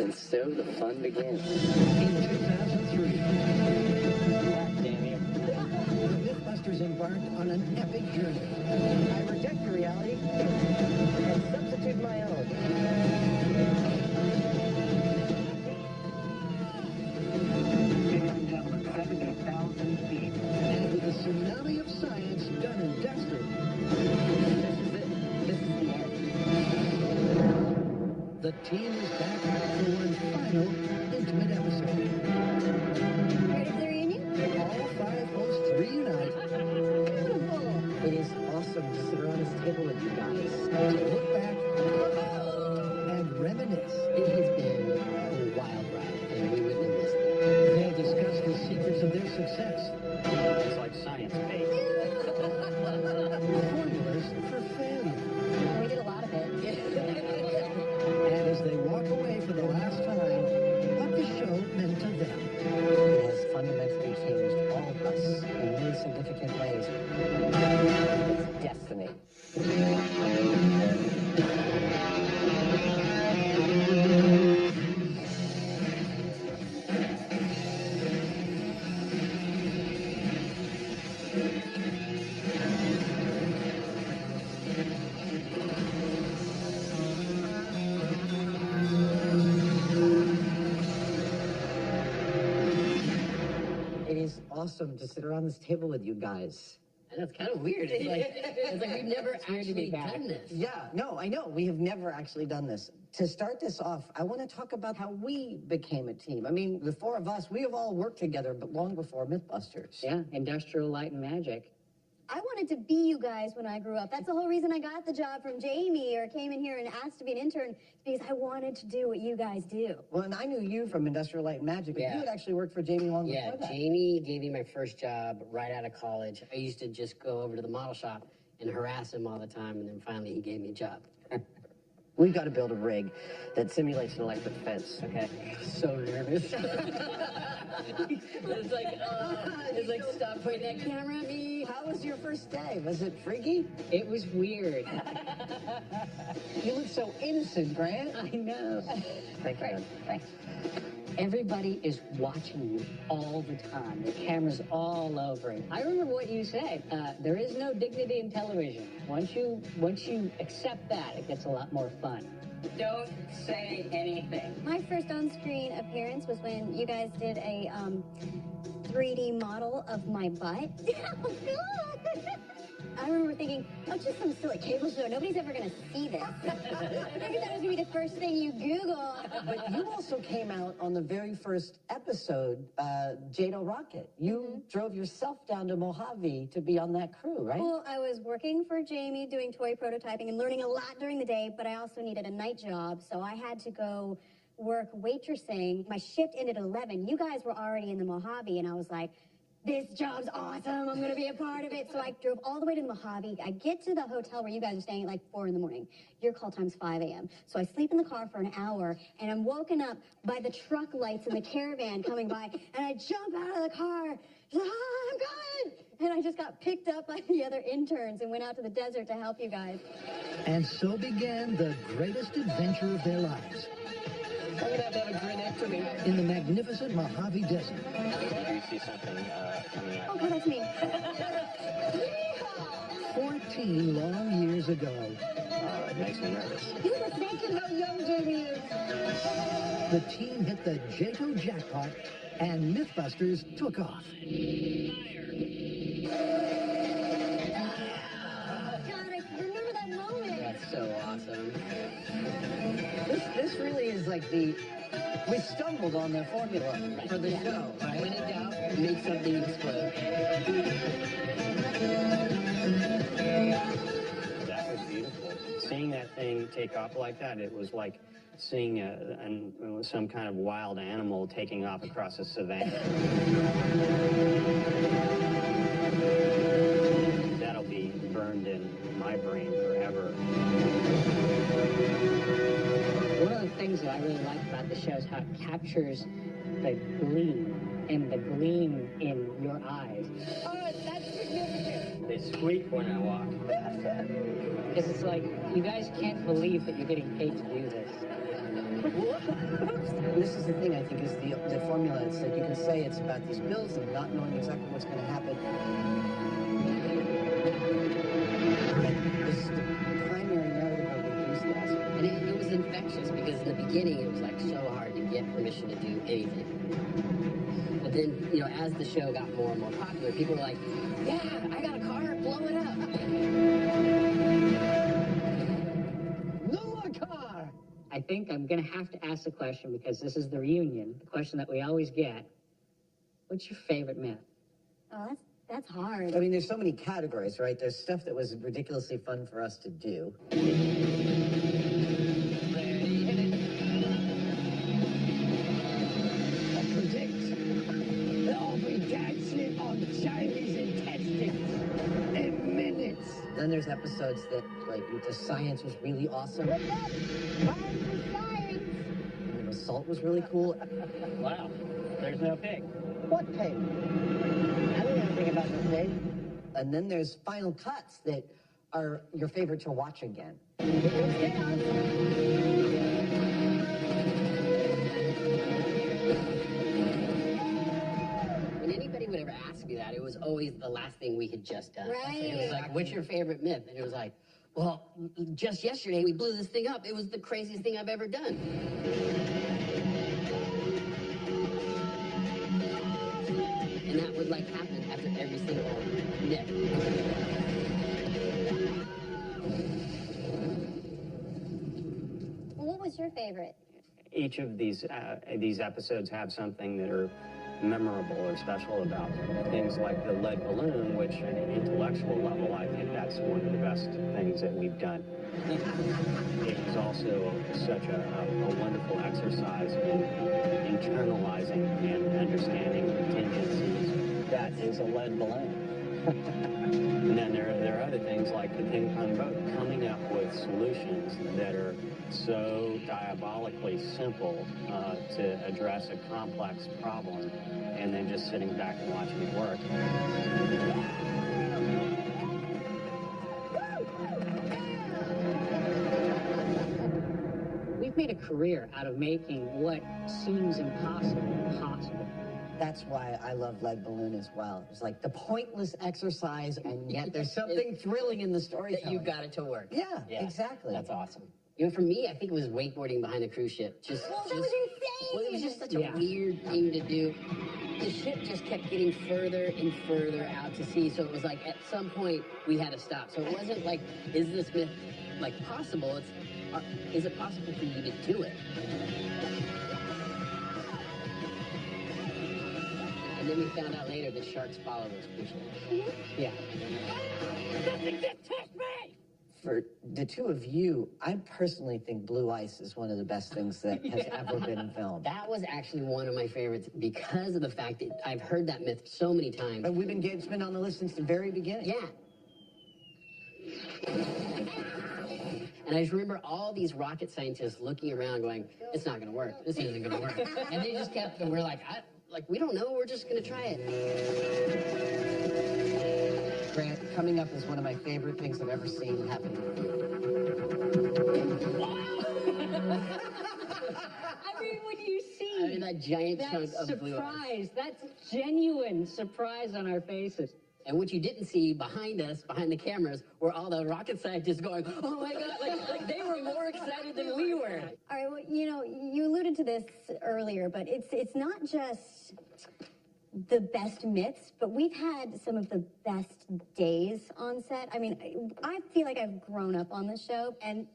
And so the fun begins. In 2003, the MythBusters embarked on an epic journey. I reject your reality and substitute my own. And with a tsunami of science done and dusted, This is the end. the team is back for one final intimate episode. Ready for the reunion? All 5 hosts reunite Beautiful. It is awesome to sit around this table with you guys. to look back and reminisce. It has been a wild ride, and we wouldn't have missed it. They'll discuss the secrets of their success, It's like science based. formulas for failure. We did a lot of it. And as they walk away for the last time, what the show meant to them. It has fundamentally changed all of us in really significant ways. It's destiny. It is awesome to sit around this table with you guys. And that's kind of weird. It's like we've never actually done this. Yeah, no, I know. We have never actually done this. To start this off, I want to talk about how we became a team. I mean, the 4 of us, we have all worked together, but long before MythBusters. Yeah, industrial light and magic. I wanted to be you guys when I grew up. That's the whole reason I got the job from Jamie or came in here and asked to be an intern, because I wanted to do what you guys do. Well, and I knew you from Industrial Light and Magic, but Yeah. you had actually worked for Jamie long Yeah, before that. Jamie gave me my first job right out of college. I used to just go over to the model shop and harass him all the time, and then finally he gave me a job. We've got to build a rig that simulates an electric fence. Okay. So nervous. It's like, stop pointing that camera at me. How was your first day? Was it freaky? It was weird. You look so innocent, Grant. I know. Thank you. Thanks. Everybody is watching you all the time. The camera's all over it. I remember what you said. There is no dignity in television. Once you accept that, it gets a lot more fun. Don't say anything. My first on-screen appearance was when you guys did a 3D model of my butt. Oh, God. I remember thinking, oh, just some silly cable show. Nobody's ever going to see this. I thought it was going to be the first thing you Google. But you also came out on the very first episode, Jado Rocket. You drove yourself down to Mojave to be on that crew, right? Well, I was working for Jamie doing toy prototyping and learning a lot during the day, but I also needed a night job, so I had to go work waitressing. My shift ended at 11. You guys were already in the Mojave, and I was like, this job's awesome. I'm going to be a part of it. So I drove all the way to the Mojave. I get to the hotel where you guys are staying at like 4 in the morning. Your call time's 5 a.m. So I sleep in the car for an hour, and I'm woken up by the truck lights in the caravan coming by, and I jump out of the car. I'm good. And I just got picked up by the other interns and went out to the desert to help you guys. And so began the greatest adventure of their lives. I'm going to have a grenectomy. In the magnificent Mojave Desert. You see something coming Oh, out. God, that's me. 14 long years ago, It makes me nervous. You were thinking how young Jamie is. the team hit the JATO jackpot and MythBusters took off. God, I remember that moment. That's so awesome. This really is like we stumbled on the formula for the show, right? When in doubt, make something explode. That was beautiful. Seeing that thing take off like that, it was like seeing some kind of wild animal taking off across a savanna. That'll be burned in my brain forever. One of the things that I really like about the show is how it captures the gleam and the gleam in your eyes. Oh, that's significant. They squeak when I walk. Because it's like, you guys can't believe that you're getting paid to do this. Whoops. And this is the thing, I think, is the formula. It's like you can say it's about these bills and not knowing exactly what's going to happen. And this is the primary narrative of enthusiasm. And it was infectious because in the beginning it was like so hard to get permission to do anything. But then, you know, as the show got more and more popular, people were like, yeah, I got a car, blow it up. No more car! I think I'm going to have to ask the question because this is the reunion, the question that we always get. What's your favorite myth? Oh, that's hard. I mean, there's so many categories, right? There's stuff that was ridiculously fun for us to do. I predict they'll be dancing on Chinese intestines in minutes. Then there's episodes that, like, the science was really awesome. And the assault was really cool. Wow, there's no pig. What pig? I don't know anything about the pig. And then there's final cuts that are your favorite to watch again. When anybody would ever ask me that, it was always the last thing we had just done. Right. It was like, what's your favorite myth? And it was like, well, just yesterday we blew this thing up. It was the craziest thing I've ever done. And that would like happen after every single myth. Well, what was your favorite? Each of these episodes have something that are memorable or special about them. Things like the lead balloon, which at an intellectual level, I think that's one of the best things that we've done. It was also such a wonderful exercise in internalizing and understanding contingencies. That is a lead balloon. And then there are other things like the ping pong boat, coming up with solutions that are so diabolically simple to address a complex problem, and then just sitting back and watching it work. We've made a career out of making what seems impossible possible. That's why I love Lead Balloon as well. It's like the pointless exercise, and yet there's something thrilling in the storytelling. You got it to work. Yeah, exactly. That's awesome. You know, for me, I think it was wakeboarding behind a cruise ship. Well, that was insane! Well, it was just such a weird thing to do. The ship just kept getting further and further out to sea, so it was like at some point we had to stop. So it wasn't like, is this myth like possible? It's, is it possible for you to do it? And then we found out later that sharks follow those cruise ships. Yeah. Nothing can touch me! For the two of you, I personally think Blue Ice is one of the best things that has ever been filmed. That was actually one of my favorites because of the fact that I've heard that myth so many times. But it's been on the list since the very beginning. Yeah. And I just remember all these rocket scientists looking around going, it's not going to work. This isn't going to work. And they just kept, and we're like, we don't know. We're just going to try it. Grant, coming up is one of my favorite things I've ever seen happen to you. I mean, when you see that giant chunk of blue ice. That's genuine surprise on our faces. And what you didn't see behind us, behind the cameras, were all the rocket scientists going, oh my God, like they were more excited than we were. All right, well, you know, you alluded to this earlier, but it's not just the best myths, but we've had some of the best days on set. I mean, I feel like I've grown up on this show, and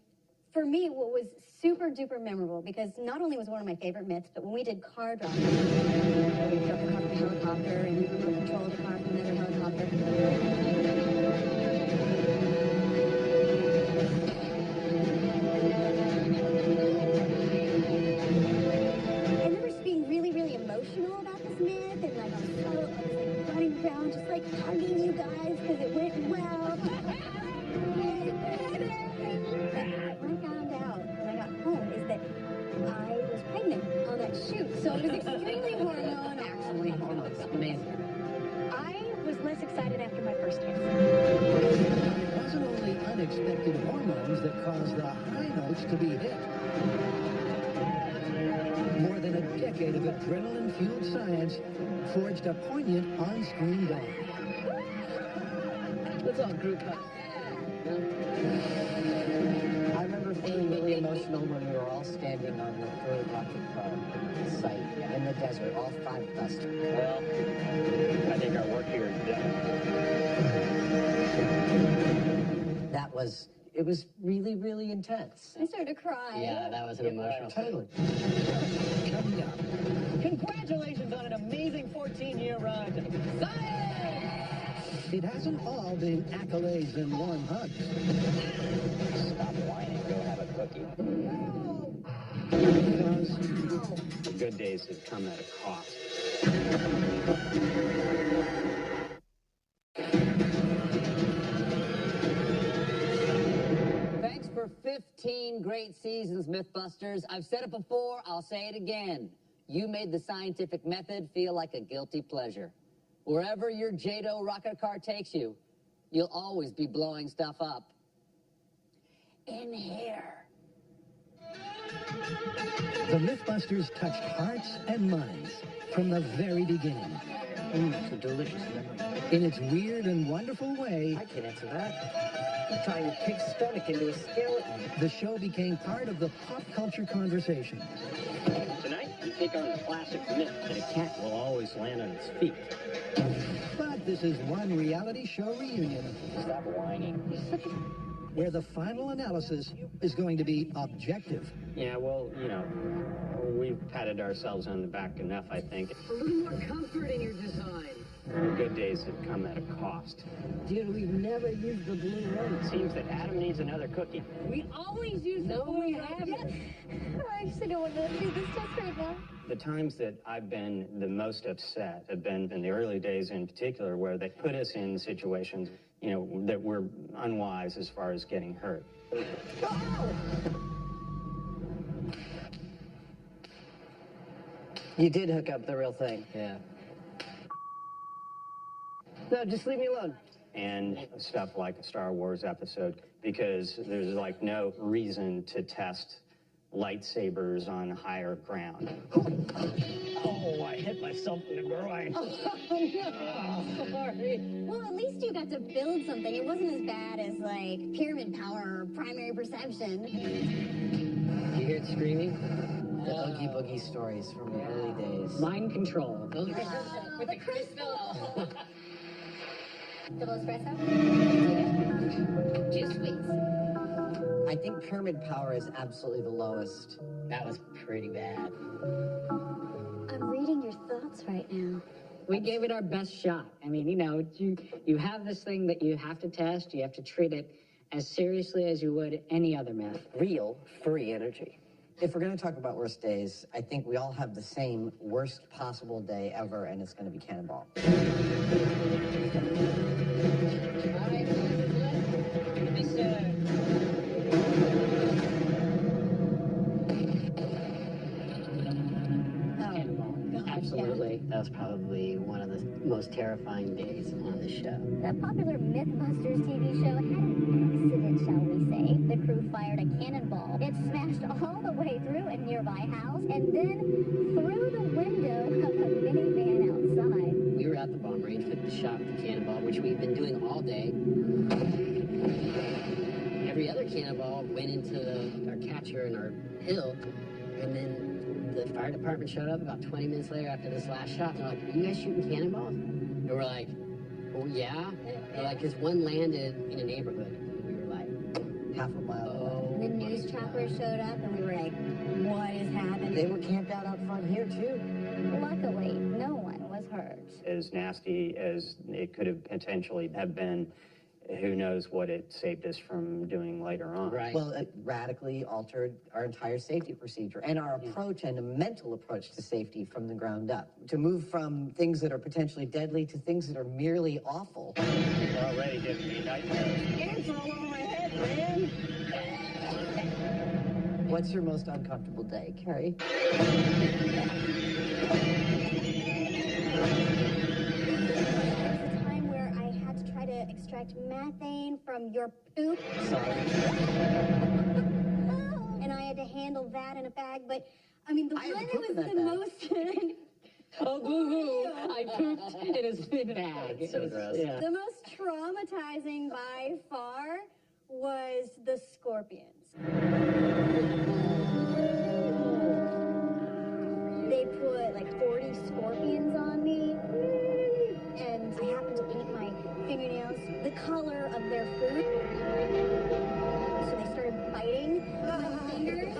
for me, what was super duper memorable, because not only was one of my favorite myths, but when we did car drop, we dropped the car from a helicopter, and we remote controlled the car from another helicopter. I remember just being really, really emotional about this myth, and like I was like running around, just like hugging you guys because it went well. What I found out when I got home is that I was pregnant on that shoot, so it was extremely hormonal. Actually, it's amazing. I was less excited after my first kiss. It wasn't only unexpected hormones that caused the high notes to be hit. More than a decade of adrenaline-fueled science forged a poignant on-screen bond. Let's all group up. I remember feeling really emotional when we were all standing on the third rocket site in the desert, all 5 of us. Well, I think our work here is done. It was really, really intense. I started to cry. Yeah, that was an emotional. Totally. Coming up, Congratulations on an amazing 14-year run. Science! it hasn't all been accolades and warm hugs. Stop whining, go have a cookie. Because The good days have come at a cost. Thanks for 15 great seasons, MythBusters. I've said it before, I'll say it again. You made the scientific method feel like a guilty pleasure. Wherever your JATO rocket car takes you, you'll always be blowing stuff up. In here. the MythBusters touched hearts and minds from the very beginning. It's a delicious memory. In its weird and wonderful way, I can't answer that. You're trying to pig's stomach into a skeleton. the show became part of the pop culture conversation. Tonight, we take on the classic myth that a cat will always land on its feet. But this is one reality show reunion Stop whining. where the final analysis is going to be objective. Yeah, well, you know, we've patted ourselves on the back enough, I think. A little more comfort in your design. The good days have come at a cost. Dude, we've never used the blue one. It seems that Adam needs another cookie. We always use the blue one. I actually don't want to do this test right now. The times that I've been the most upset have been in the early days in particular, where they put us in situations, you know, that were unwise as far as getting hurt. You did hook up the real thing. Yeah. No, just leave me alone. And stuff like a Star Wars episode, because there's like no reason to test lightsabers on higher ground. Oh, I hit myself in the groin. Sorry. Well, at least you got to build something. It wasn't as bad as, like, pyramid power or primary perception. You hear it screaming? The Oogie Boogie stories from the early days. Mind control. Those are Oh, the crystal. Double espresso? Juice, please. I think pyramid power is absolutely the lowest. That was pretty bad. I'm reading your thoughts right now. We gave it our best shot. I mean, you know, you have this thing that you have to test. You have to treat it as seriously as you would any other myth. Real free energy. If we're going to talk about worst days, I think we all have the same worst possible day ever, and it's going to be Cannonball. Absolutely. That was probably one of the most terrifying days on the show. The popular MythBusters TV show had an accident, shall we say. The crew fired a cannonball. It smashed all the way through a nearby house and then through the window of a minivan outside. We were at the bomb range with the shot with the cannonball, which we've been doing all day. Every other cannonball went into our catcher and our hill, and then the fire department showed up about 20 minutes later after this last shot. And they're like, "Are you guys shooting cannonballs?" And we're like, "Oh, yeah." They're like, "Because one landed in a neighborhood." And we were like, Half a mile away. The news choppers showed up and we were like, what is happening? They were camped out front here, too. Luckily, no one was hurt. As nasty as it could have potentially have been, who knows what it saved us from doing later on. right. Well, it radically altered our entire safety procedure and our approach and a mental approach to safety from the ground up. To move from things that are potentially deadly to things that are merely awful. It's already giving me nightmares. Ants all over my head, man! What's your most uncomfortable day, Carrie? Extract methane from your poop. Sorry. And I had to handle that in a bag, but I mean, the I had one to that poop in was that the bag. most... Oh, boo-hoo! I pooped in a spin bag. That's so gross. Yeah. The most traumatizing by far was the scorpions. They put like 40 scorpions on me, and I happened to eat my fingernails the color of their food. So they started biting my fingers.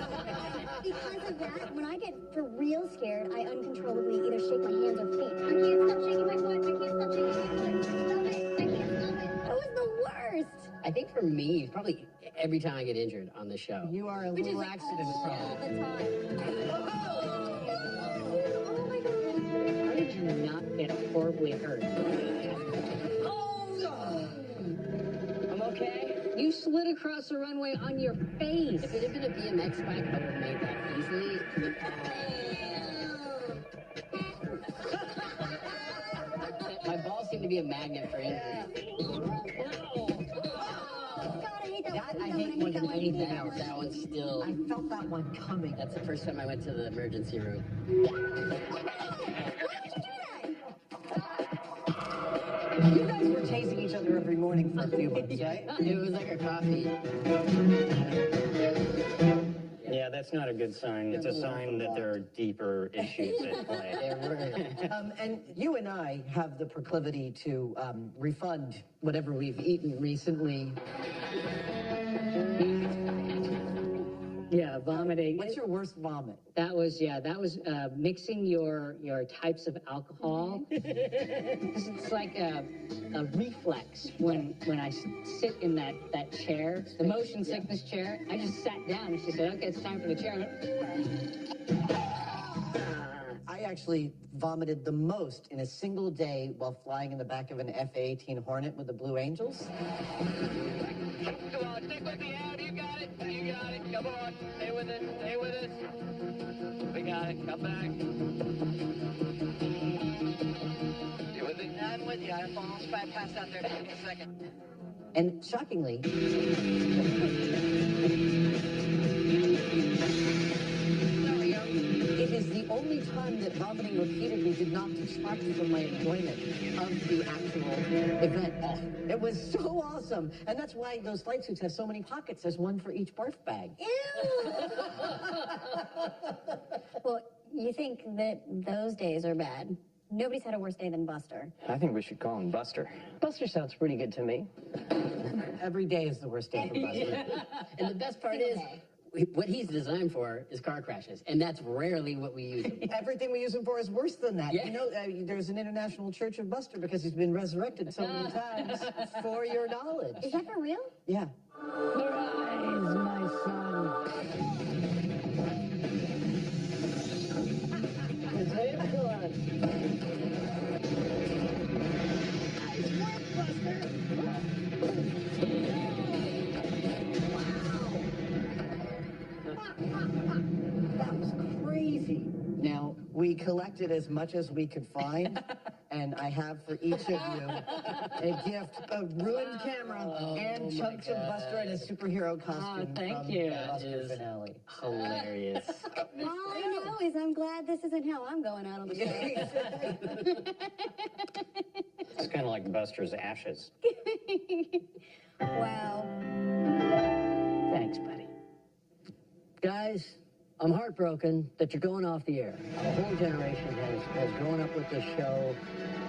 Because of that, when I get for real scared, I uncontrollably either shake my hands or feet. I can't stop shaking my foot. I can't stop shaking my foot. Stop it. I can't stop it. It was the worst. I think for me, probably every time I get injured on the show. You are a Which is little like accident all prone. the time. Oh my God. How did you not get horribly hurt? I'm okay. You slid across the runway on your face. If it had been a BMX bike, I would have made that easily. My balls seem to be a magnet for injury. God, I hate that That one. I hate more than anything else. That one's still. I felt that one coming. That's the first time I went to the emergency room. Why would you do that? You guys were chasing each other every morning for a few months, right? It was like a coffee. Yeah, that's not a good sign. It's a sign that there are deeper issues at play. There were. And you and I have the proclivity to refund whatever we've eaten recently. Yeah, vomiting. What's your worst vomit? That was mixing your types of alcohol. It's like a reflex when I sit in that chair, the motion sickness chair. I just sat down and she said, "Okay, it's time for the chair." I actually vomited the most in a single day while flying in the back of an F-18 Hornet with the Blue Angels. Come on, stick with me, Adam. You got it. You got it. Come on. Stay with us. Stay with us. We got it. Come back. You with it? I'm with you. I'm almost passed out there. Give me a second. And shockingly, it is the only time that vomiting repeatedly did not detract from my enjoyment of the actual event. It was so awesome. And that's why those flight suits have so many pockets. There's one for each barf bag. Ew. Well, you think that those days are bad. Nobody's had a worse day than Buster. I think we should call him Buster. Buster sounds pretty good to me. Every day is the worst day for Buster. And the best part is, what he's designed for is car crashes, and that's rarely what we use him. Everything we use him for is worse than that. Yeah. You know, there's an international church of Buster because he's been resurrected so many times for your knowledge. Is that for real? Yeah. Arise, my son. That was crazy. Now, we collected as much as we could find, and I have for each of you a gift, a ruined camera, and chunks of Buster in a superhero costume thank from you. the Buster is finale. Hilarious. All I know is I'm glad this isn't how I'm going out on the show. It's kind of like Buster's ashes. Wow. Thanks, buddy. Guys, I'm heartbroken that you're going off the air. A whole generation has grown up with this show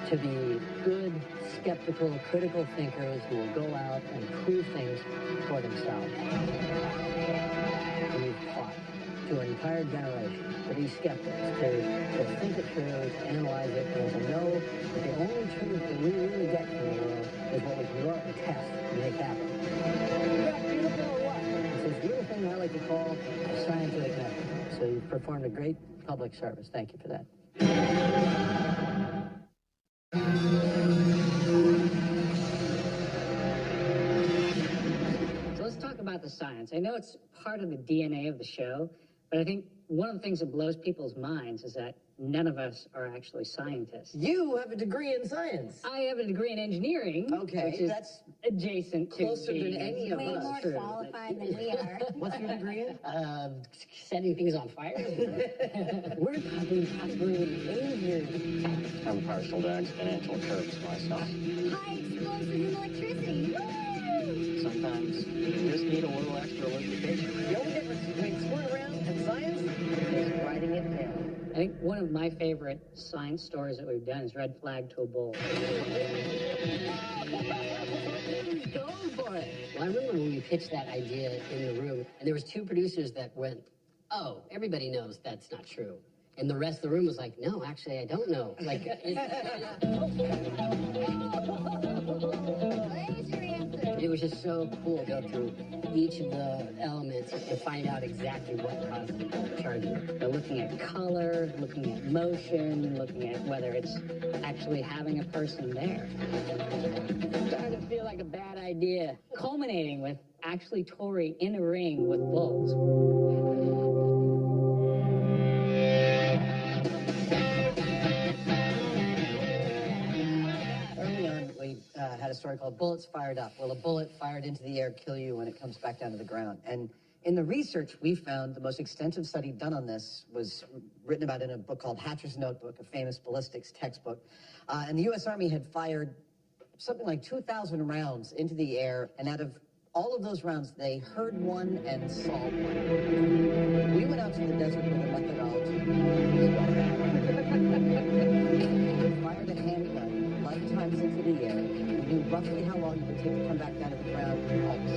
to be good, skeptical, critical thinkers who will go out and prove things for themselves. And we've fought to an entire generation to be skeptics, to think it through, to analyze it, and to know that the only truth that we really get from the world is what we can go out and test and make happen. Is that beautiful or what? It's this little thing I like to call a scientific method. So you've performed a great public service. Thank you for that. So let's talk about the science. I know it's part of the DNA of the show, But I think one of the things that blows people's minds is that none of us are actually scientists. You have a degree in science. I have a degree in engineering, Okay, which is that's adjacent to closer than being any of Way us. more True, qualified than we are. What's your degree in? Setting things on fire. We're talking major. I'm partial to exponential curves myself. High explosives and electricity. Woo! Sometimes you just need a little extra lubrication. The only difference between screwing around and science is writing it down. I think one of my favorite science stories that we've done is Red Flag to a Bull. Go for it. Well, I remember when we pitched that idea in the room, and there was 2 producers that went, "Oh, everybody knows that's not true." And the rest of the room was like, "No, actually, I don't know." Like, it was just so cool to go through each of the elements and find out exactly what caused the charging. They're looking at color, looking at motion, looking at whether it's actually having a person there. Starting to feel like a bad idea. Culminating with actually Tori in a ring with bulls. Early on, we had a story called Bullets Fired Up. Will a bullet fired into the air kill you when it comes back down to the ground? And in the research we found, the most extensive study done on this was written about in a book called Hatcher's Notebook, a famous ballistics textbook. And the U.S. Army had fired something like 2,000 rounds into the air, and out of all of those rounds, they heard one and saw one. We went out to the desert with a methodology. We fired a handgun 11 times into the air. We knew roughly how long it would take to come back down to the ground.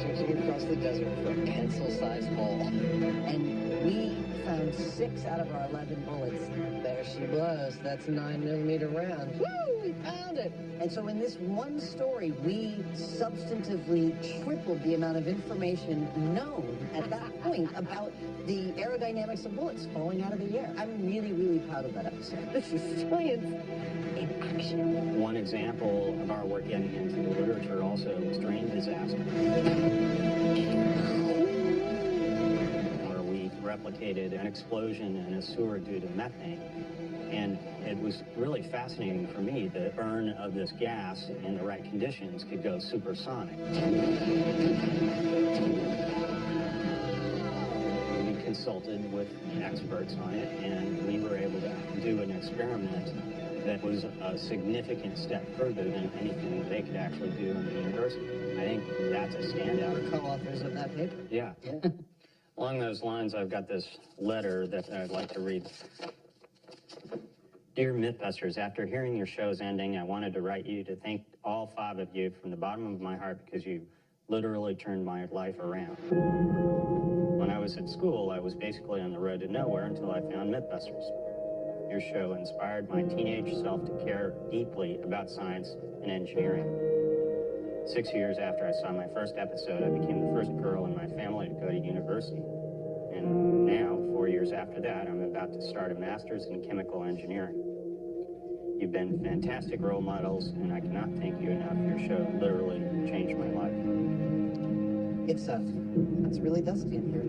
Searching across the desert for a pencil-sized hole. And we found 6 out of our 11 bullets. There she was. That's a 9mm round. Woo! We found it! And so in this one story, we substantively tripled the amount of information known at that point about the aerodynamics of bullets falling out of the air. I'm really, really proud of that episode. This is science in action. One example of our work getting into the literature also was train disaster, where we replicated an explosion in a sewer due to methane. And it was really fascinating for me. The burn of this gas in the right conditions could go supersonic. We consulted with experts on it, and we were able to do an experiment that was a significant step further than anything they could actually do in the university. I think that's a standout. We're co-authors of that paper. Yeah. Along those lines, I've got this letter that I'd like to read. Dear MythBusters, after hearing your show's ending, I wanted to write you to thank all 5 of you from the bottom of my heart because you literally turned my life around. When I was at school, I was basically on the road to nowhere until I found MythBusters. Your show inspired my teenage self to care deeply about science and engineering. 6 years after I saw my first episode, I became the first girl in my family to go to university. And now, 4 years after that, I'm about to start a master's in chemical engineering. You've been fantastic role models, and I cannot thank you enough. Your show literally changed my life. It's really dusty in here.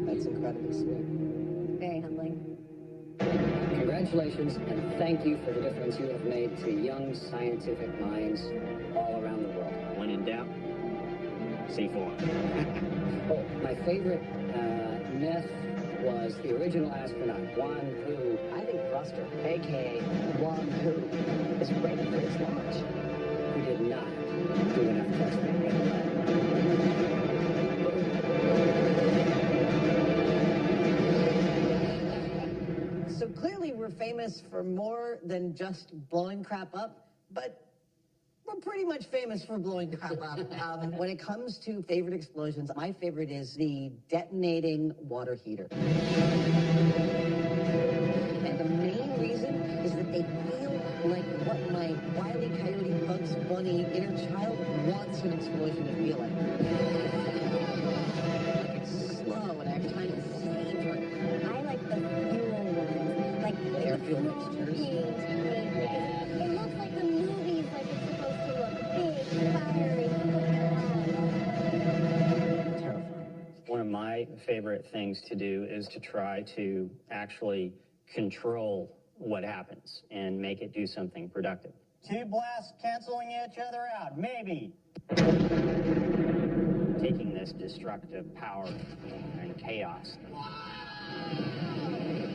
That's incredibly sweet. Very humbling. Congratulations, and thank you for the difference you have made to young scientific minds all around the world. When in doubt, C4. Oh, my favorite myth was the original astronaut, Juan Hu. I think Buster, a.k.a. Juan Hu, is ready for his launch. Who did not do enough testing. So clearly we're famous for more than just blowing crap up, but we're pretty much famous for blowing crap up. When it comes to favorite explosions, my favorite is the detonating water heater. And the main reason is that they feel like what my Wile E. Coyote Bugs Bunny inner child wants an explosion to feel like. Like it's slow and I have time to savor it. I like the fuel ones, like The air fuel mixtures. It looks like the movies, like it's supposed to look big, fiery, Terrifying. One of my favorite things to do is to try to actually control what happens and make it do something productive. Two blasts canceling each other out, maybe. Taking this destructive power and chaos,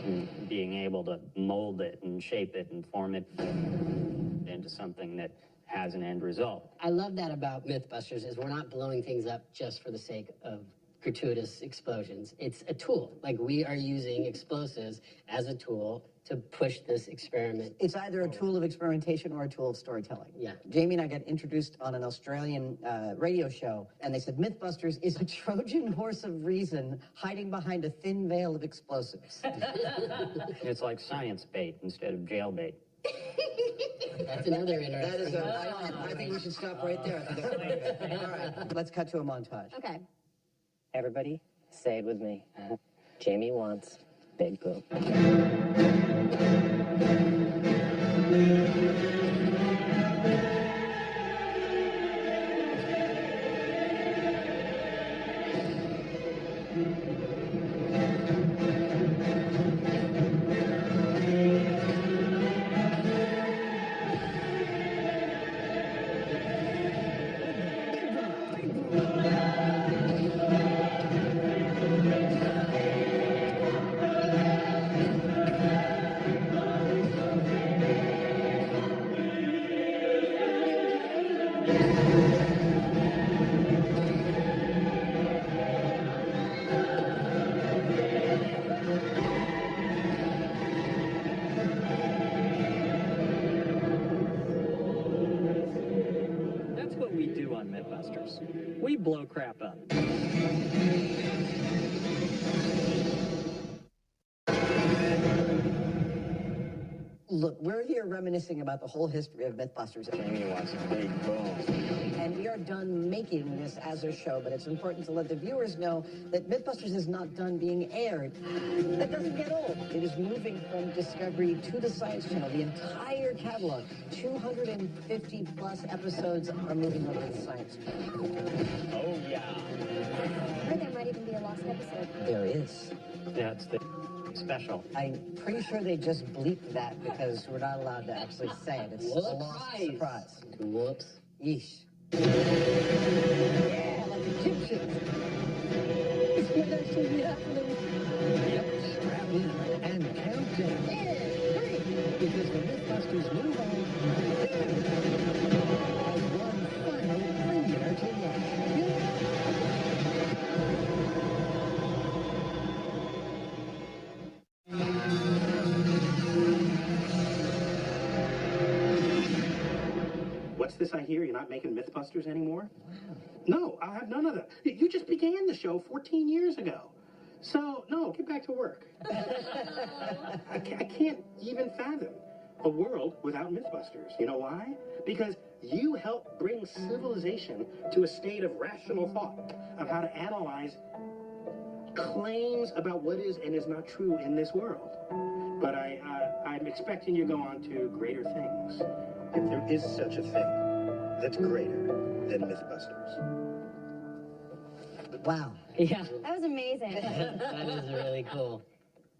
and being able to mold it and shape it and form it into something that has an end result. I love that about MythBusters is we're not blowing things up just for the sake of gratuitous explosions. It's a tool. Like, we are using explosives as a tool to push this experiment. It's either a tool of experimentation or a tool of storytelling. Yeah. Jamie and I got introduced on an Australian radio show, and they said MythBusters is a Trojan horse of reason hiding behind a thin veil of explosives. It's like science bait instead of jail bait. That's another interesting. That is I think we should stop right there. I think that's pretty good. All right, let's cut to a montage. Okay. Everybody, say it with me. Jamie wants big poop. That's what we do on MythBusters. We blow crap up. Look, we're here reminiscing about the whole history of MythBusters. Jamie wants big boom. And we are done making this as a show, but it's important to let the viewers know that MythBusters is not done being aired. That doesn't get old. It is moving from Discovery to the Science Channel. The entire catalog, 250 plus episodes, are moving over to the Science Channel. Oh, yeah. I heard there might even be a lost episode. There is. That's the special. I'm pretty sure they just bleeped that because we're not allowed to actually say it. It's a lost surprise. Whoops. Yeesh. Yeah, like Egyptians. This could actually be happening. Yep, strap in and count down. Because the MythBusters move on as one final premiere to What's this I hear? You're not making MythBusters anymore? Wow. No, I'll have none of that. You just began the show 14 years ago. So, no, get back to work. I can't even fathom a world without MythBusters. You know why? Because you help bring civilization to a state of rational thought of how to analyze claims about what is and is not true in this world. But I'm expecting you to go on to greater things. If there is such a thing that's greater than MythBusters. Wow. Yeah. That was amazing. That is really cool.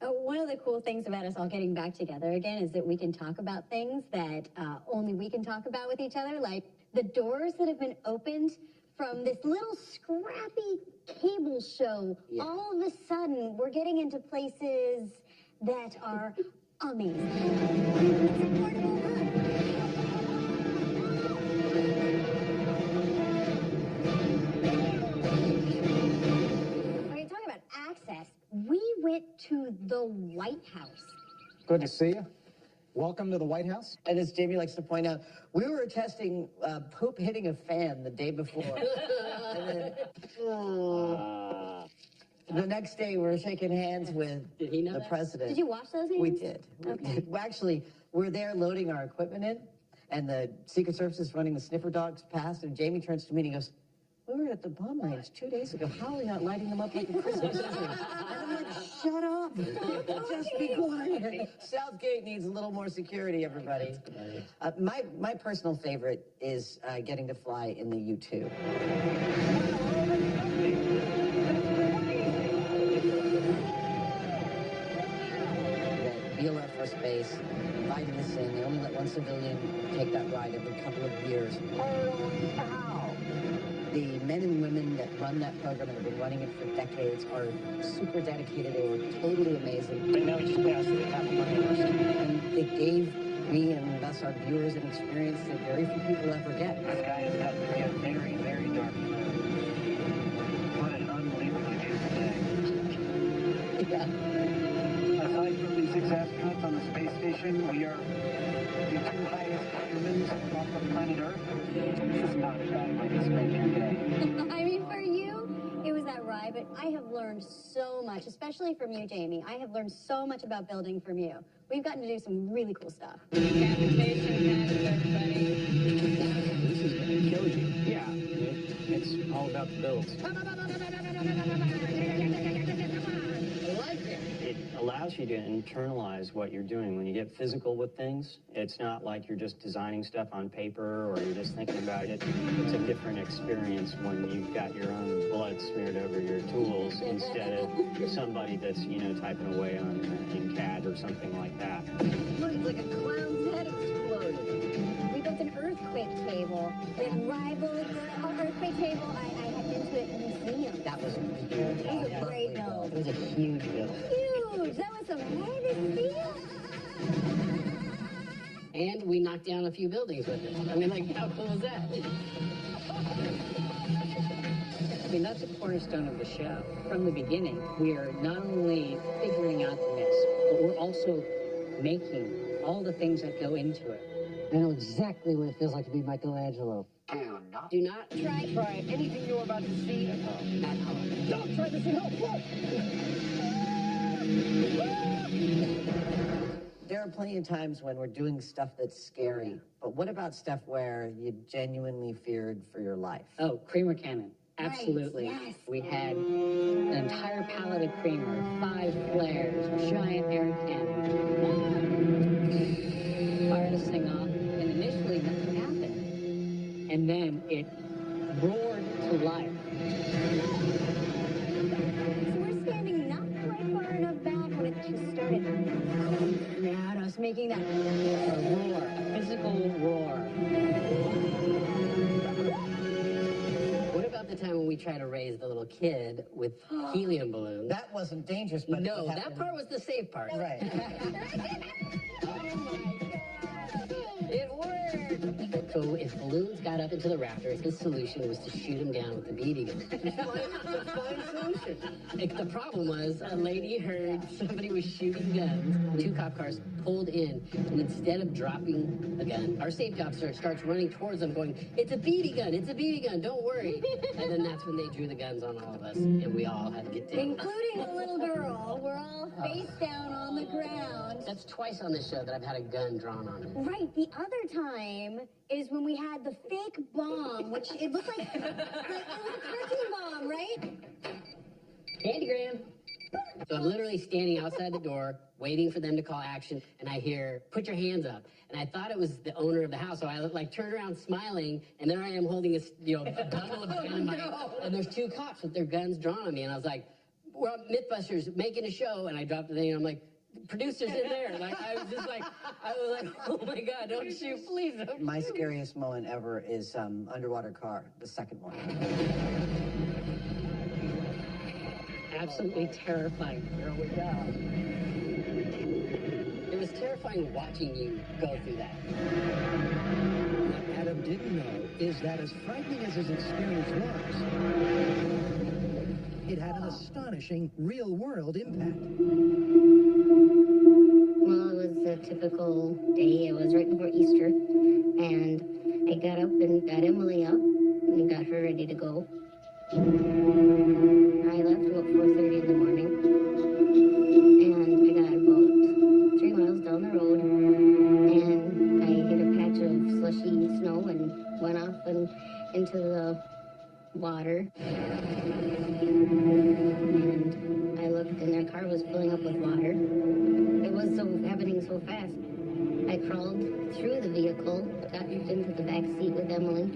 One of the cool things about us all getting back together again is that we can talk about things that only we can talk about with each other, like the doors that have been opened from this little scrappy cable show. Yeah. All of a sudden, we're getting into places that are amazing. It's a portable hut. Okay, talking about access, we went to the White House. Good to see you. Welcome to the White House. And as Jamie likes to point out, we were testing poop hitting a fan the day before. And then, the next day, we were shaking hands with Did he know the that? president. Did you watch those hands? We did. Okay. Well, actually, we're there loading our equipment in, and the Secret Service is running the sniffer dogs past, and Jamie turns to me and he goes, "We were at the bomb range 2 days ago. How are we not lighting them up like a Christmas tree?" And I'm like, "Shut up. Just be quiet. Southgate needs a little more security, everybody." My personal favorite is getting to fly in the U-2. Beale Air Force Base, invited us in. They only let one civilian take that ride every couple of years. Holy cow! The men and women that run that program and have been running it for decades are super dedicated. They were totally amazing. Right now we just passed the top of my list. And they gave me and thus our viewers an experience that very few people ever get. This guy has got to be a very, very dark planet. What an unbelievably beautiful day. Yeah. Aside from the 6 astronauts on the space station, we are the 2 highest humans off the planet Earth. This is not a bad way to spend your day. I mean, for you, it was that ride, but I have learned so much, especially from you, Jamie. I have learned so much about building from you. We've gotten to do some really cool stuff. Capitation, everybody. This is going to kill you. Yeah, it's all about the builds. It allows you to internalize what you're doing. When you get physical with things, it's not like you're just designing stuff on paper or you're just thinking about it. It's a different experience when you've got your own blood smeared over your tools instead of somebody that's, typing away on in CAD or something like that. Look, it's like a clown's head exploded. We built an earthquake table that rivaled the earthquake table I had been to at the museum. That was huge. It was a great build. It was a huge build. Huge! That was some heavy steel! And we knocked down a few buildings with it. I mean, how cool is that? I mean, that's a cornerstone of the show. From the beginning, we are not only figuring out the myths, but we're also making all the things that go into it. I know exactly what it feels like to be Michelangelo. Do not Try anything you're about to see at home. Don't try this at home. There are plenty of times when we're doing stuff that's scary, but what about stuff where you genuinely feared for your life? Oh, creamer cannon. Absolutely. Right, yes. We had an entire pallet of creamer, 5 flares, a giant air cannon. Fire this thing off, and initially nothing happened. And then it roared to life. So we're standing not quite far enough back when it just started coming at us, making that A roar, a physical roar. What about the time when we tried to raise the little kid with helium balloons? That wasn't dangerous, but No, that part was the safe part. Right. It worked! So if balloons got up into the rafters, his solution was to shoot them down with the BB gun. It's a fine solution. The problem was a lady heard somebody was shooting guns. 2 cop cars pulled in, and instead of dropping the gun, our safety officer starts running towards them going, "It's a BB gun, it's a BB gun, don't worry." And then that's when they drew the guns on all of us, and we all had to get down. including the little girl. We're all face down on the ground. That's twice on this show that I've had a gun drawn on me. Right. The other time is when we had the fake bomb, which it looked like it was a cartoon bomb, right? Candygram. So I'm literally standing outside the door, waiting for them to call action, and I hear, "Put your hands up." And I thought it was the owner of the house, so I turned around smiling, and there I am holding a bundle of dynamite, and there's 2 cops with their guns drawn on me, and I was like, "We're on MythBusters making a show," and I dropped the thing, and I'm like, "Producers in there." I was like, "Oh my God, don't shoot, please don't." My scariest moment ever is underwater car, the second one. Absolutely terrifying. Here we go. It was terrifying watching you go through that. What Adam didn't know is that as frightening as his experience was, it had an astonishing real-world impact. Well, it was a typical day. It was right before Easter, and I got up and got Emily up and got her ready to go. I left about 4:30 in the morning, and I got about 3 miles down the road, and I hit a patch of slushy snow and went off and into the water. And I looked, and their car was filling up with water. It was happening so fast. I crawled through the vehicle, got into the back seat with Emily,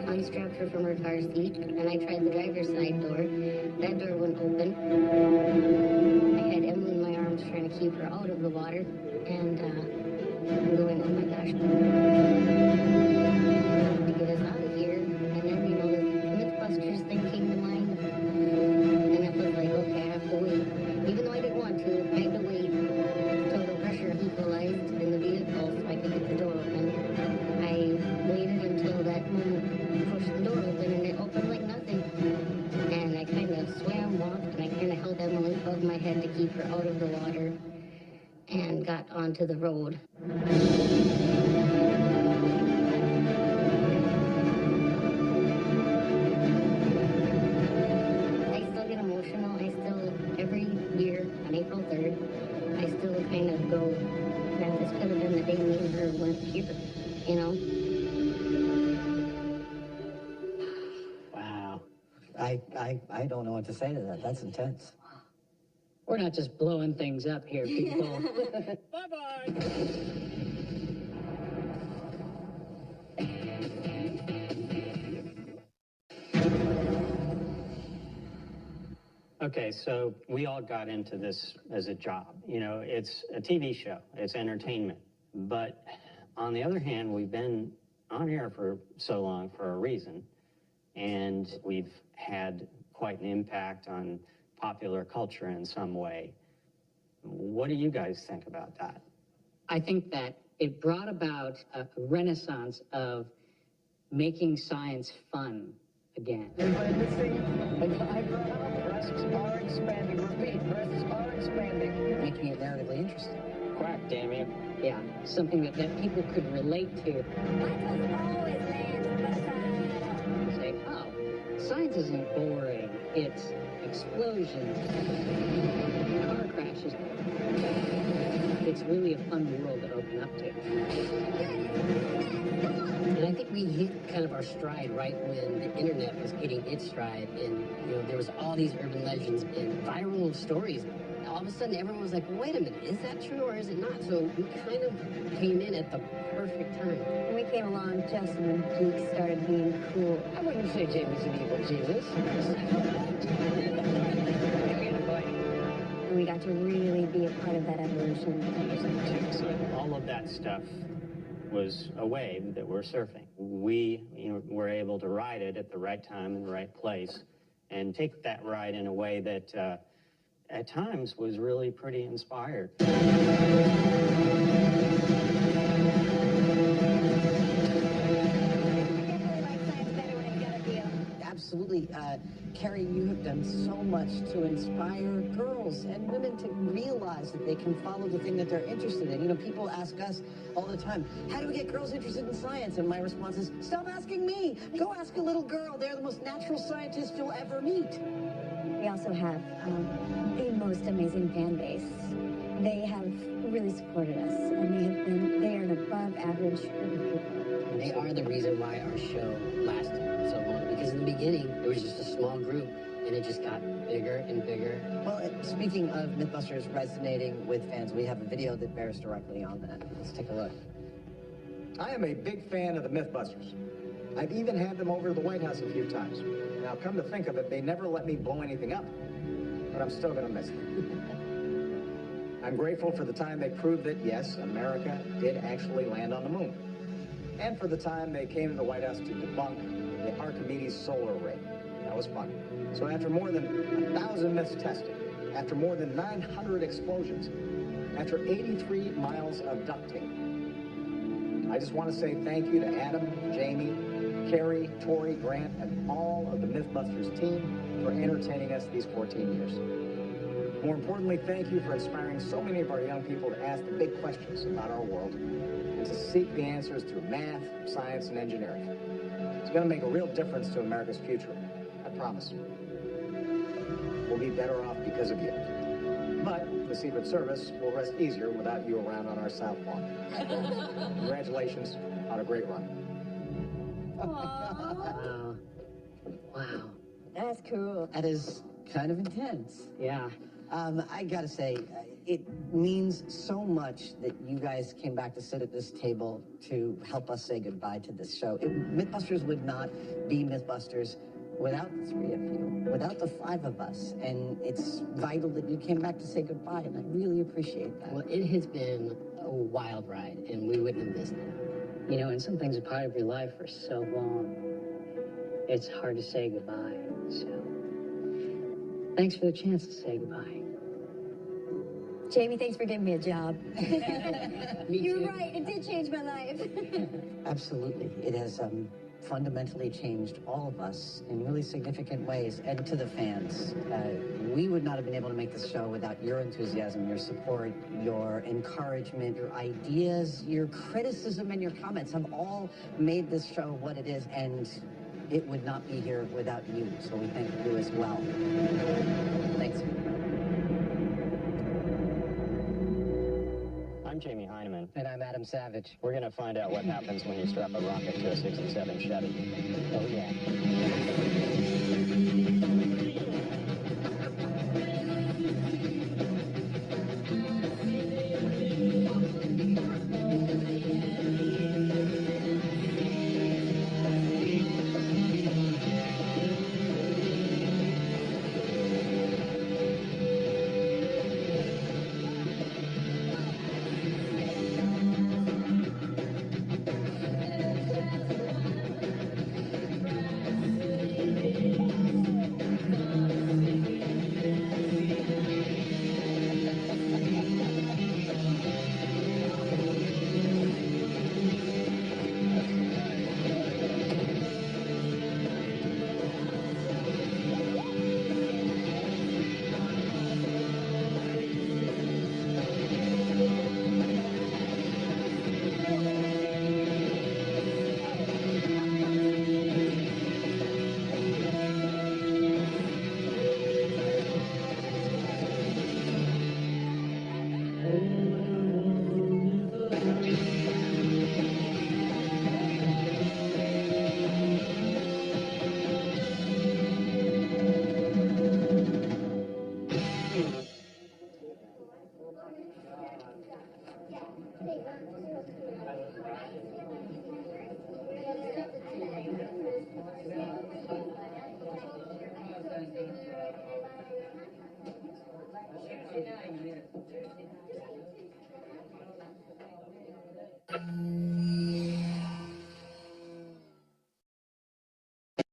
unstrapped her from her car seat, and I tried the driver's side door. That door wouldn't open. I had Emily in my arms trying to keep keep her out of the water. And going, oh my gosh, to get us out of here. And then, you know, the MythBusters thing came to mind. And it was like, okay, I have to wait. Even though I didn't want to, I had to wait till the pressure equalized in the vehicle so I could get the door open. I waited until that moment, pushed the door open, and it opened like nothing. And I kind of swam, walked, and I kind of held Emily above my head to keep her out of the water and got onto the road. I still get emotional. I still, every year on April 3rd, I still kind of go, man, this could have been the day me and her went here, you know? Wow. I don't know what to say to that. That's intense. We're not just blowing things up here, people. Bye-bye. Okay, so we all got into this as a job. You know, it's a TV show, it's entertainment. But on the other hand, we've been on air for so long for a reason, and we've had quite an impact on popular culture in some way. What do you guys think about that? I think that it brought about a renaissance of making science fun again. Everybody listening? An eyebrow, breasts are expanding. Repeat, breasts are expanding. Making it narratively interesting. Quack, damn you. Yeah, something that people could relate to. Say, oh, science isn't boring. It's explosions, car crashes. It's really a fun world to open up to. And I think we hit kind of our stride right when the internet was getting its stride, and you know there was all these urban legends and viral stories. All of a sudden, everyone was like, "Wait a minute, is that true or is it not?" So we kind of came in at the perfect time. When we came along just when geeks started being cool. I wouldn't say Jamie's an evil genius. And we got to really be a part of that evolution. So all of that stuff was a wave that we're surfing. We, were able to ride it at the right time in the right place and take that ride in a way that at times was really pretty inspired. Absolutely. Carrie, you have done so much to inspire girls and women to realize that they can follow the thing that they're interested in. You know, people ask us all the time, how do we get girls interested in science? And my response is, stop asking me. Go ask a little girl. They're the most natural scientists you'll ever meet. We also have the most amazing fan base. They have really supported us, and they are an above average group of people. They are the reason why our show lasted so long. Because in the beginning, it was just a small group, and it just got bigger and bigger. Well, speaking of MythBusters resonating with fans, we have a video that bears directly on that. Let's take a look. I am a big fan of the MythBusters. I've even had them over to the White House a few times. Now, come to think of it, they never let me blow anything up. But I'm still going to miss them. I'm grateful for the time they proved that, yes, America did actually land on the moon. And for the time they came to the White House to debunk the Archimedes solar ray. That was fun. So after more than 1,000 myths tested, after more than 900 explosions, after 83 miles of duct tape, I just want to say thank you to Adam, Jamie, Carrie, Tori, Grant, and all of the MythBusters team for entertaining us these 14 years. More importantly, thank you for inspiring so many of our young people to ask the big questions about our world and to seek the answers through math, science, and engineering. It's going to make a real difference to America's future. I promise. We'll be better off because of you. But the Secret Service will rest easier without you around on our South Lawn. Congratulations on a great run. Wow. Wow. That's cool. That is kind of intense. Yeah. I gotta say, it means so much that you guys came back to sit at this table to help us say goodbye to this show. MythBusters would not be MythBusters without the three of you, without the five of us. And it's vital that you came back to say goodbye, and I really appreciate that. Well, it has been a wild ride, and we wouldn't have missed it. You know, and something's a part of your life for so long, it's hard to say goodbye. So, thanks for the chance to say goodbye. Jamie, thanks for giving me a job. You're too. right, it did change my life. Absolutely. It has fundamentally changed all of us in really significant ways. And to the fans, we would not have been able to make this show without your enthusiasm, your support, your encouragement, your ideas, your criticism, and your comments have all made this show what it is. And it would not be here without you. So we thank you as well. Thanks. I'm Jamie Heineman. And I'm Adam Savage. We're going to find out what happens when you strap a rocket to a 67 Chevy. Oh, yeah.